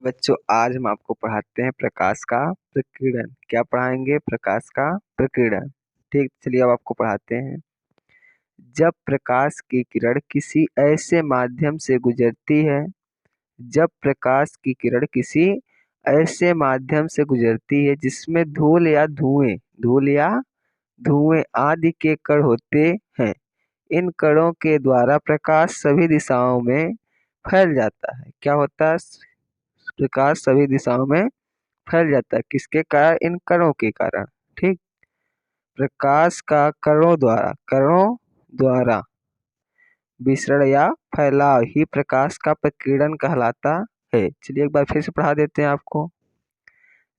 बच्चों आज हम आपको पढ़ाते हैं प्रकाश का प्रकीर्णन। क्या पढ़ाएंगे? प्रकाश का प्रकीर्णन। ठीक, चलिए अब आपको पढ़ाते हैं। जब प्रकाश की किरण किसी ऐसे माध्यम से गुजरती है जब प्रकाश की किरण किसी ऐसे माध्यम से गुजरती है जिसमें धूल या धुएं आदि के कण होते हैं। इन कणों के द्वारा प्रकाश सभी दिशाओं में फैल जाता है। क्या होता है? प्रकाश सभी दिशाओं में फैल जाता है। किसके कारण? इन कणों के कारण। ठीक, प्रकाश का कणों द्वारा विसरण या फैलाव ही प्रकाश का प्रकीर्णन कहलाता है। चलिए एक बार फिर से पढ़ा देते हैं आपको।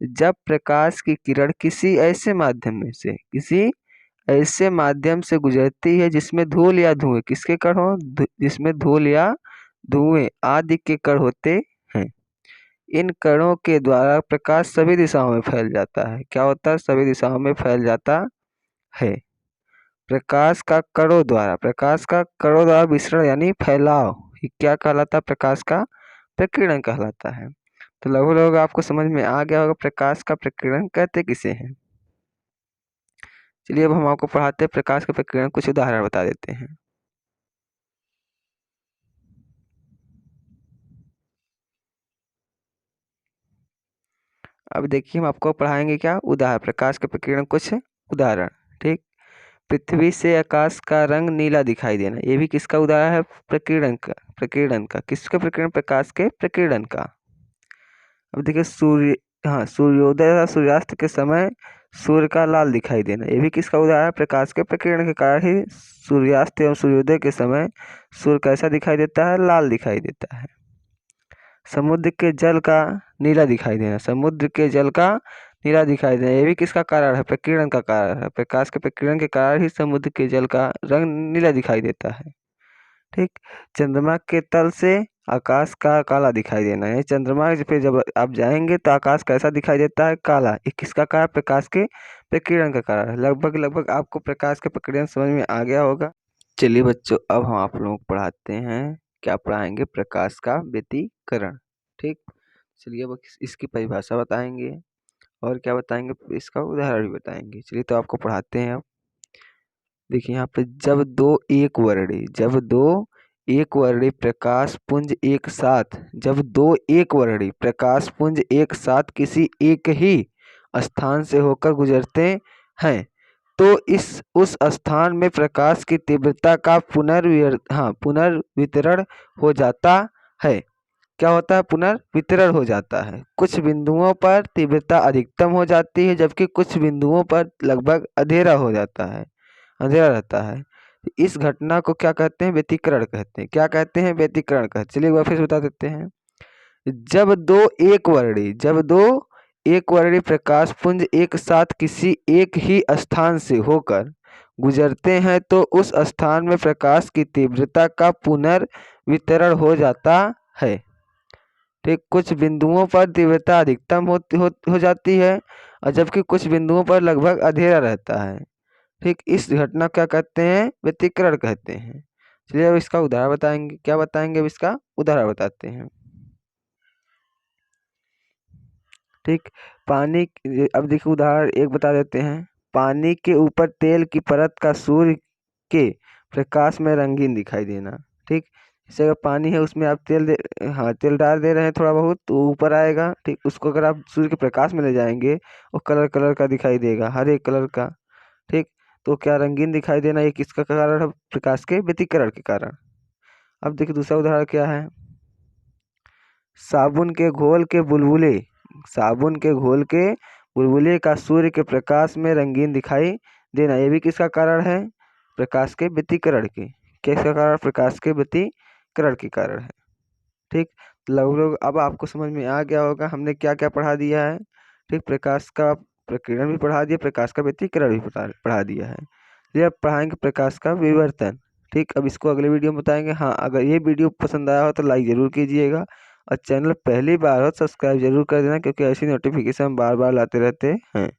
जब प्रकाश की किरण किसी ऐसे माध्यम से गुजरती है जिसमें धूल या धुएं किसके कण हो जिसमें धूल या धुएं आदि के कण होते हैं। इन कणों के द्वारा प्रकाश सभी दिशाओं में फैल जाता है। क्या होता है? सभी दिशाओं में फैल जाता है। प्रकाश का कणों द्वारा विसरण यानी फैलाव ये क्या कहलाता है? प्रकाश का प्रकीर्णन कहलाता है। तो लगभग आपको समझ में आ गया होगा प्रकाश का प्रकीर्णन कहते किसे हैं। चलिए अब हम आपको पढ़ाते हैं प्रकाश का प्रकीर्णन, कुछ उदाहरण बता देते हैं। अब देखिए हम आपको पढ़ाएंगे क्या उदाहरण, प्रकाश के प्रकीर्णन कुछ उदाहरण। ठीक, पृथ्वी से आकाश का रंग नीला दिखाई देना, ये भी किसका उदाहरण है? प्रकीर्णन का। किसका प्रकीर्णन? प्रकाश के प्रकीर्णन का। अब देखिए सूर्योदय या सूर्यास्त के समय सूर्य का लाल दिखाई देना, ये भी किसका उदाहरण है? प्रकाश के प्रकीर्णन के कारण ही सूर्यास्त एवं सूर्योदय के समय सूर्य कैसा दिखाई देता है? लाल दिखाई देता है। समुद्र के जल का नीला दिखाई देना, ये भी किसका कारण है? प्रकीर्णन का कारण है। प्रकाश के प्रकीर्णन के कारण ही समुद्र के जल का रंग नीला दिखाई देता है। ठीक, चंद्रमा के तल से आकाश का काला दिखाई देना है। चंद्रमा पे जब आप जाएंगे तो आकाश कैसा दिखाई देता है? काला। ये किसका कारण? प्रकाश के प्रकीर्णन का कारण है। लगभग आपको प्रकाश के प्रकीर्णन समझ में आ गया होगा। चलिए बच्चों अब हम आप लोगों को पढ़ाते हैं। क्या पढ़ाएंगे? प्रकाश का व्यतिकरण। ठीक, चलिए अब इसकी परिभाषा बताएंगे और क्या बताएंगे? इसका उदाहरण भी बताएंगे। चलिए तो आपको पढ़ाते हैं अब। देखिए यहाँ पे जब दो एक वर्णी प्रकाश पुंज एक साथ किसी एक ही स्थान से होकर गुजरते हैं तो उस स्थान में प्रकाश की तीव्रता का पुनर्वितरण हो जाता है। क्या होता है? पुनर्वितरण हो जाता है। कुछ बिंदुओं पर तीव्रता अधिकतम हो जाती है जबकि कुछ बिंदुओं पर लगभग अंधेरा रहता है। इस घटना को क्या कहते हैं? व्यतिकरण कहते हैं। क्या कहते हैं? व्यतिकरण कहते हैं। चलिए एक बार फिर बता देते हैं। जब दो एक वर्णी प्रकाश पुंज एक साथ किसी एक ही स्थान से होकर गुजरते हैं तो उस स्थान में प्रकाश की तीव्रता का पुनर्वितरण हो जाता है। ठीक, कुछ बिंदुओं पर तीव्रता अधिकतम हो जाती है और जबकि कुछ बिंदुओं पर लगभग अंधेरा रहता है। ठीक, इस घटना क्या कहते हैं? व्यतिकरण कहते हैं। चलिए अब इसका उदाहरण बताएंगे। क्या बताएंगे? अब इसका उदाहरण बताते हैं। ठीक, अब देखिए उदाहरण एक बता देते हैं। पानी के ऊपर तेल की परत का सूर्य के प्रकाश में रंगीन दिखाई देना। ठीक, जैसे अगर पानी है उसमें आप तेल डाल दे रहे हैं थोड़ा बहुत तो ऊपर आएगा। ठीक, उसको अगर आप सूर्य के प्रकाश में ले जाएंगे वो कलर कलर का दिखाई देगा, हर एक कलर का। ठीक, तो क्या रंगीन दिखाई देना ये किसका कारण है? प्रकाश के व्यतिकरण के कारण। अब देखिए दूसरा उदाहरण क्या है। साबुन के घोल के बुलबुले का सूर्य के प्रकाश में रंगीन दिखाई देना, ये भी किसका कारण है? प्रकाश के व्यतिकरण के। किसका कारण? प्रकाश के व्यतिकरण के कारण है। ठीक, लगभग अब आपको समझ में आ गया होगा हमने क्या क्या पढ़ा दिया है। ठीक, प्रकाश का प्रकीर्णन भी पढ़ा दिया, प्रकाश का व्यतिकरण भी पढ़ा दिया है। ये अब पढ़ाएंगे प्रकाश का विवर्तन। ठीक, अब इसको अगले वीडियो में बताएंगे। हाँ, अगर ये वीडियो पसंद आया हो तो लाइक ज़रूर कीजिएगा और चैनल पहली बार हो सब्सक्राइब जरूर कर देना क्योंकि ऐसी नोटिफिकेशन बार बार लाते रहते हैं।